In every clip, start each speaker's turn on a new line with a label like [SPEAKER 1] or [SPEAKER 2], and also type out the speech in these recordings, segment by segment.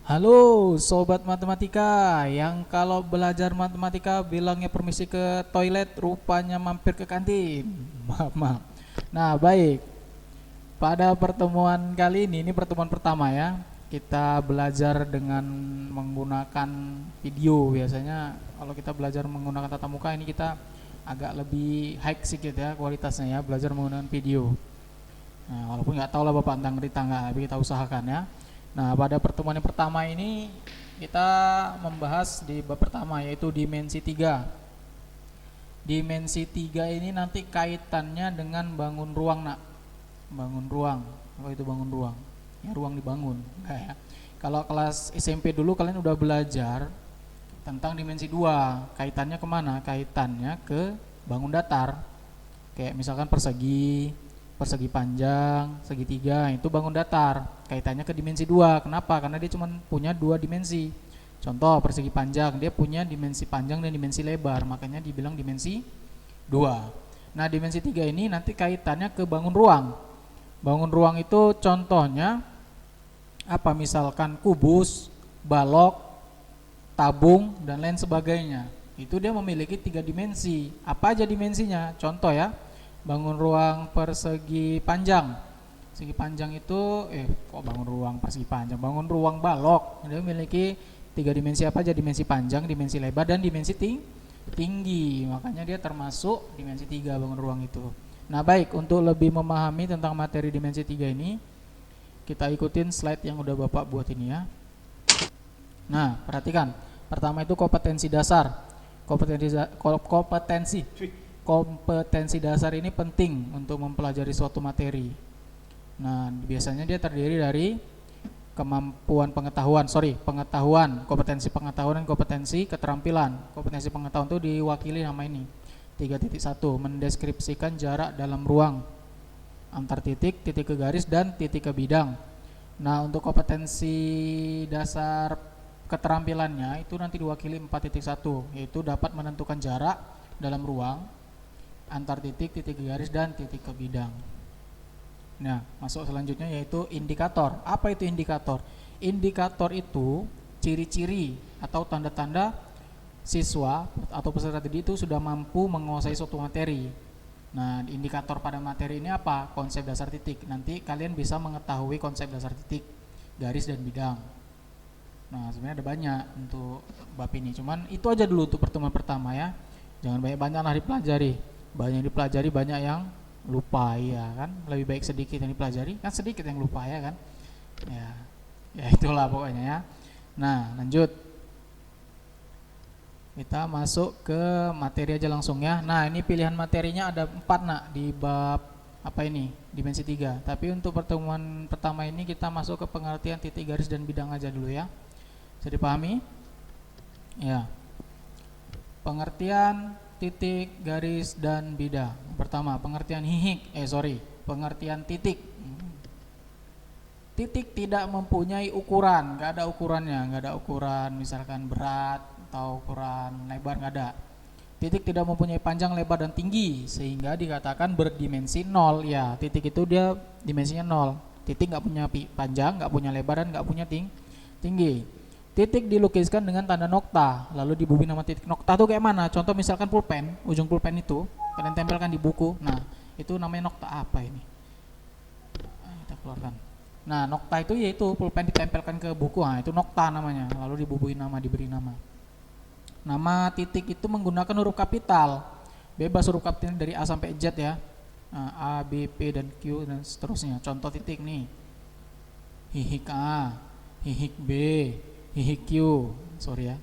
[SPEAKER 1] Halo sobat matematika yang kalau belajar matematika bilangnya permisi ke toilet, rupanya mampir ke kantin. Maaf, maaf. Nah, baik. Pada pertemuan kali ini pertemuan pertama ya. Kita belajar dengan menggunakan video. Biasanya kalau kita belajar menggunakan tatap muka ini kita agak lebih high sedikit ya kualitasnya ya, belajar menggunakan video. Nah, walaupun nggak tahu lah Bapak tentang ngerti nggak, tapi kita usahakan ya. Nah, pada pertemuan yang pertama ini kita membahas di bab pertama yaitu dimensi 3. Dimensi 3 ini nanti kaitannya dengan bangun ruang, Nak. Bangun ruang. Apa itu bangun ruang? Ya, ruang dibangun. Enggak ya. Kalau kelas SMP dulu kalian udah belajar tentang dimensi 2. Kaitannya kemana? Kaitannya ke bangun datar. Kayak misalkan persegi, persegi panjang, segitiga, itu bangun datar. Kaitannya ke dimensi 2. Kenapa? Karena dia cuma punya 2 dimensi. Contoh persegi panjang, dia punya dimensi panjang dan dimensi lebar, makanya dibilang dimensi 2. Nah, dimensi 3 ini nanti kaitannya ke bangun ruang. Bangun ruang itu contohnya apa? Misalkan kubus, balok, tabung, dan lain sebagainya. Itu dia memiliki 3 dimensi. Apa aja dimensinya? Contoh ya, bangun ruang persegi panjang. Persegi panjang itu kok bangun ruang persegi panjang? Bangun ruang balok. Dia memiliki 3 dimensi apa aja? Dimensi panjang, dimensi lebar, dan dimensi tinggi. Makanya dia termasuk dimensi 3 bangun ruang itu. Nah, baik, untuk lebih memahami tentang materi dimensi 3 ini, kita ikutin slide yang udah Bapak buat ini ya. Nah, perhatikan. Pertama itu kompetensi dasar. Kompetensi dasar ini penting untuk mempelajari suatu materi. Nah, biasanya dia terdiri dari kompetensi pengetahuan dan kompetensi keterampilan. Kompetensi pengetahuan itu diwakili nama ini 3.1, mendeskripsikan jarak dalam ruang antar titik, titik ke garis, dan titik ke bidang. Nah, untuk kompetensi dasar keterampilannya itu nanti diwakili 4.1, yaitu dapat menentukan jarak dalam ruang antar titik, titik ke garis, dan titik ke bidang. Nah, masuk selanjutnya yaitu indikator. Apa itu indikator? Indikator itu ciri-ciri atau tanda-tanda siswa atau peserta didik itu sudah mampu menguasai suatu materi. Nah, indikator pada materi ini apa? Konsep dasar titik. Nanti kalian bisa mengetahui konsep dasar titik, garis, dan bidang. Nah, sebenarnya ada banyak untuk bab ini. Cuman itu aja dulu untuk pertemuan pertama ya. Jangan banyak-banyak lah dipelajari. Banyak yang dipelajari, banyak yang lupa ya kan. Lebih baik sedikit yang dipelajari, kan sedikit yang lupa ya kan. Ya itulah pokoknya ya. Nah, lanjut. Kita masuk ke materi aja langsung ya. Nah, ini pilihan materinya ada 4 Nak di bab apa ini? Dimensi 3. Tapi untuk pertemuan pertama ini kita masuk ke pengertian titik, garis, dan bidang aja dulu ya. Bisa dipahami? Ya. Pengertian titik, garis, dan bidang. Pertama, pengertian pengertian titik. Titik tidak mempunyai ukuran, nggak ada ukurannya, nggak ada ukuran misalkan berat atau ukuran lebar, nggak ada. Titik tidak mempunyai panjang, lebar, dan tinggi, sehingga dikatakan berdimensi 0. Ya, titik itu dia dimensinya 0. Titik nggak punya panjang, nggak punya lebar, dan nggak punya tinggi. Titik dilukiskan dengan tanda nokta, lalu diberi nama titik. Nokta tuh kayak mana? Contoh misalkan pulpen, ujung pulpen itu kalian tempelkan di buku. Nah, itu namanya nokta apa ini? Kita keluarkan. Nah, nokta itu yaitu pulpen ditempelkan ke buku. Nah, itu nokta namanya. Lalu diberi nama. Nama titik itu menggunakan huruf kapital. Bebas huruf kapital dari A sampai Z ya. Nah, A, B, P, dan Q dan seterusnya. Contoh titik nih. Hihik A, hihik B, hihik Q,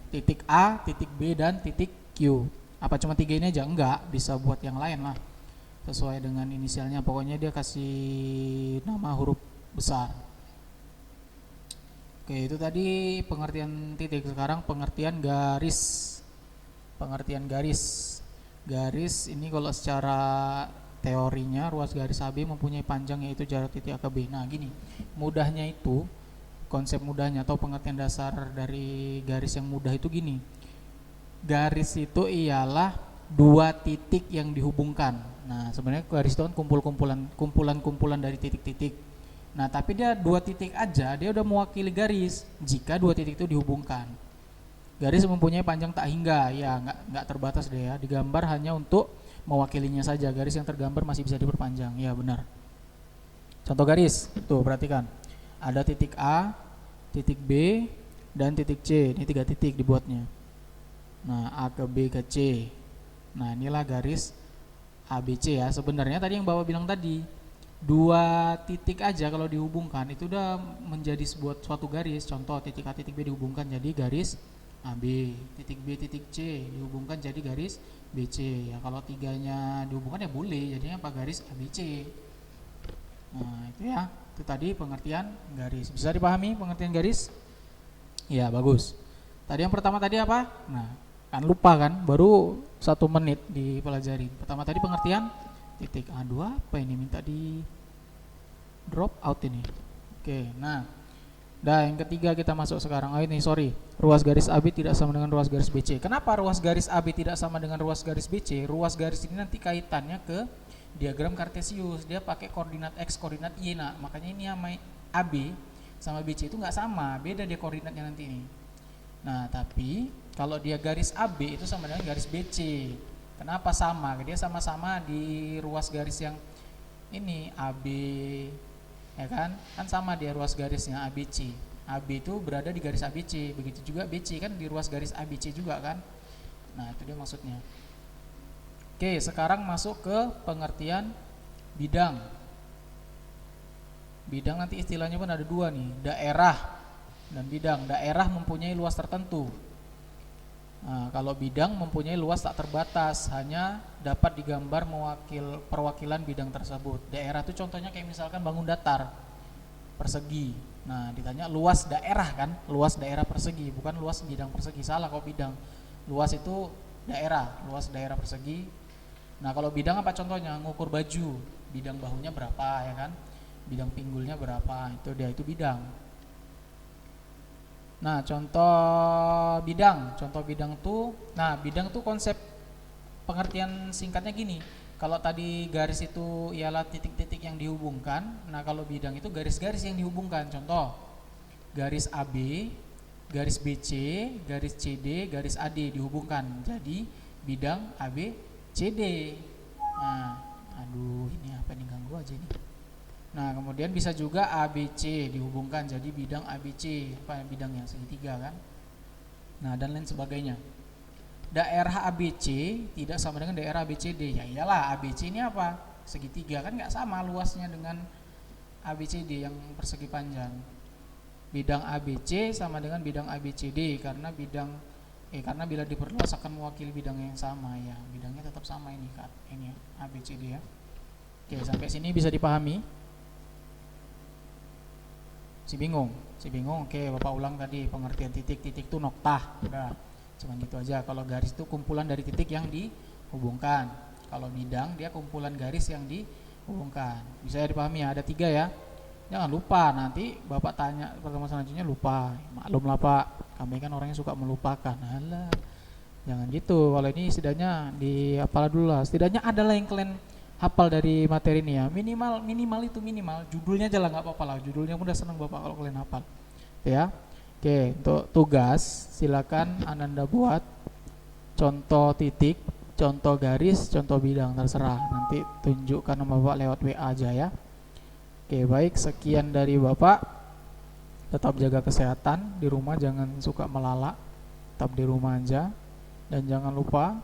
[SPEAKER 1] titik A, titik B, dan titik Q. Apa cuma 3 ini aja? Enggak, bisa buat yang lain lah sesuai dengan inisialnya. Pokoknya dia kasih nama huruf besar. Oke, itu tadi pengertian titik. Sekarang pengertian garis. Garis ini kalau secara teorinya, ruas garis AB mempunyai panjang yaitu jarak titik A ke B. Nah, gini, mudahnya itu, konsep mudahnya atau pengertian dasar dari garis yang mudah itu gini. Garis itu ialah 2 titik yang dihubungkan. Nah, sebenarnya garis itu kan kumpulan dari titik-titik. Nah, tapi dia 2 titik aja, dia udah mewakili garis jika 2 titik itu dihubungkan. Garis mempunyai panjang tak hingga, ya nggak terbatas deh ya, digambar hanya untuk mewakilinya saja. Garis yang tergambar masih bisa diperpanjang, ya benar. Contoh garis, tuh perhatikan. Ada titik A, titik B, dan titik C. Ini 3 titik dibuatnya. Nah, A ke B ke C. Nah, inilah garis ABC ya. Sebenarnya tadi yang Bapak bilang tadi, 2 titik aja kalau dihubungkan itu udah menjadi suatu garis. Contoh titik A titik B dihubungkan jadi garis AB, titik B titik C dihubungkan jadi garis BC. Ya kalau 3-nya dihubungkan ya boleh jadinya apa, garis ABC. Nah itu ya, itu tadi pengertian garis. Bisa dipahami pengertian garis? Ya bagus. Tadi yang pertama tadi apa? Nah kan lupa kan, baru 1 menit dipelajari. Pertama tadi pengertian titik. Aduh apa ini, minta di drop out ini. Oke, nah yang ketiga kita masuk sekarang. Oh ini sorry, ruas garis AB tidak sama dengan ruas garis BC. Kenapa ruas garis AB tidak sama dengan ruas garis BC? Ruas garis ini nanti kaitannya ke diagram kartesius. Dia pakai koordinat X, koordinat Y. Nah makanya ini sama AB sama BC itu nggak sama, beda dia koordinatnya nanti ini. Nah tapi kalau dia garis AB itu sama dengan garis BC. Kenapa sama? Dia sama-sama di ruas garis yang ini AB, ya kan sama dia ruas garisnya ABC. AB itu berada di garis ABC, begitu juga BC kan di ruas garis ABC juga kan. Nah itu dia maksudnya. Oke, sekarang masuk ke pengertian bidang. Bidang nanti istilahnya pun ada 2 nih, daerah dan bidang. Daerah mempunyai luas tertentu. Nah, kalau bidang mempunyai luas tak terbatas, hanya dapat digambar perwakilan bidang tersebut. Daerah itu contohnya kayak misalkan bangun datar persegi. Nah ditanya luas daerah kan, luas daerah persegi, bukan luas bidang persegi. Salah kalau bidang, luas itu daerah, luas daerah persegi. Nah kalau bidang apa contohnya? Ngukur baju, bidang bahunya berapa ya kan, bidang pinggulnya berapa, itu dia, itu bidang. Nah contoh bidang tuh, nah bidang tuh konsep pengertian singkatnya gini. Kalau tadi garis itu ialah titik-titik yang dihubungkan, nah kalau bidang itu garis-garis yang dihubungkan. Contoh garis AB, garis BC, garis CD, garis AD dihubungkan jadi bidang ABCD. Nah aduh ini apa nih, ganggu aja nih. Nah kemudian bisa juga ABC dihubungkan jadi bidang ABC, apa bidangnya segitiga kan. Nah dan lain sebagainya. Daerah ABC tidak sama dengan daerah ABCD. Ya iyalah, ABC ini apa, segitiga kan, nggak sama luasnya dengan ABCD yang persegi panjang. Bidang ABC sama dengan bidang ABCD karena karena bila diperluas akan mewakili bidang yang sama ya, bidangnya tetap sama ini kan, ini ya, ABCD ya. Oke, sampai sini bisa dipahami? Si bingung. Oke, Bapak ulang tadi pengertian titik itu noktah. Udah, cuman gitu aja. Kalau garis itu kumpulan dari titik yang dihubungkan. Kalau bidang dia kumpulan garis yang dihubungkan. Bisa dipahami ya? Ada 3 ya. Jangan lupa, nanti Bapak tanya pertemuan selanjutnya lupa. Maklum lah Pak, kami kan orangnya suka melupakan. Alah, jangan gitu. Kalau ini setidaknya dihafal dulu lah. Setidaknya adalah yang kalian hafal dari materi ini ya, minimal judulnya aja lah, nggak apa-apa lah, judulnya udah seneng Bapak kalau kalian hafal ya. Oke, untuk tugas silakan Ananda buat contoh titik, contoh garis, contoh bidang, terserah, nanti tunjukkan sama Bapak lewat WA aja ya. Oke baik, sekian dari Bapak. Tetap jaga kesehatan di rumah, jangan suka melalak, tetap di rumah aja, dan jangan lupa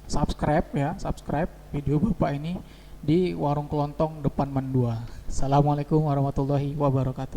[SPEAKER 1] subscribe video Bapak ini di Warung Kelontong depan Mandua. Assalamualaikum warahmatullahi wabarakatuh.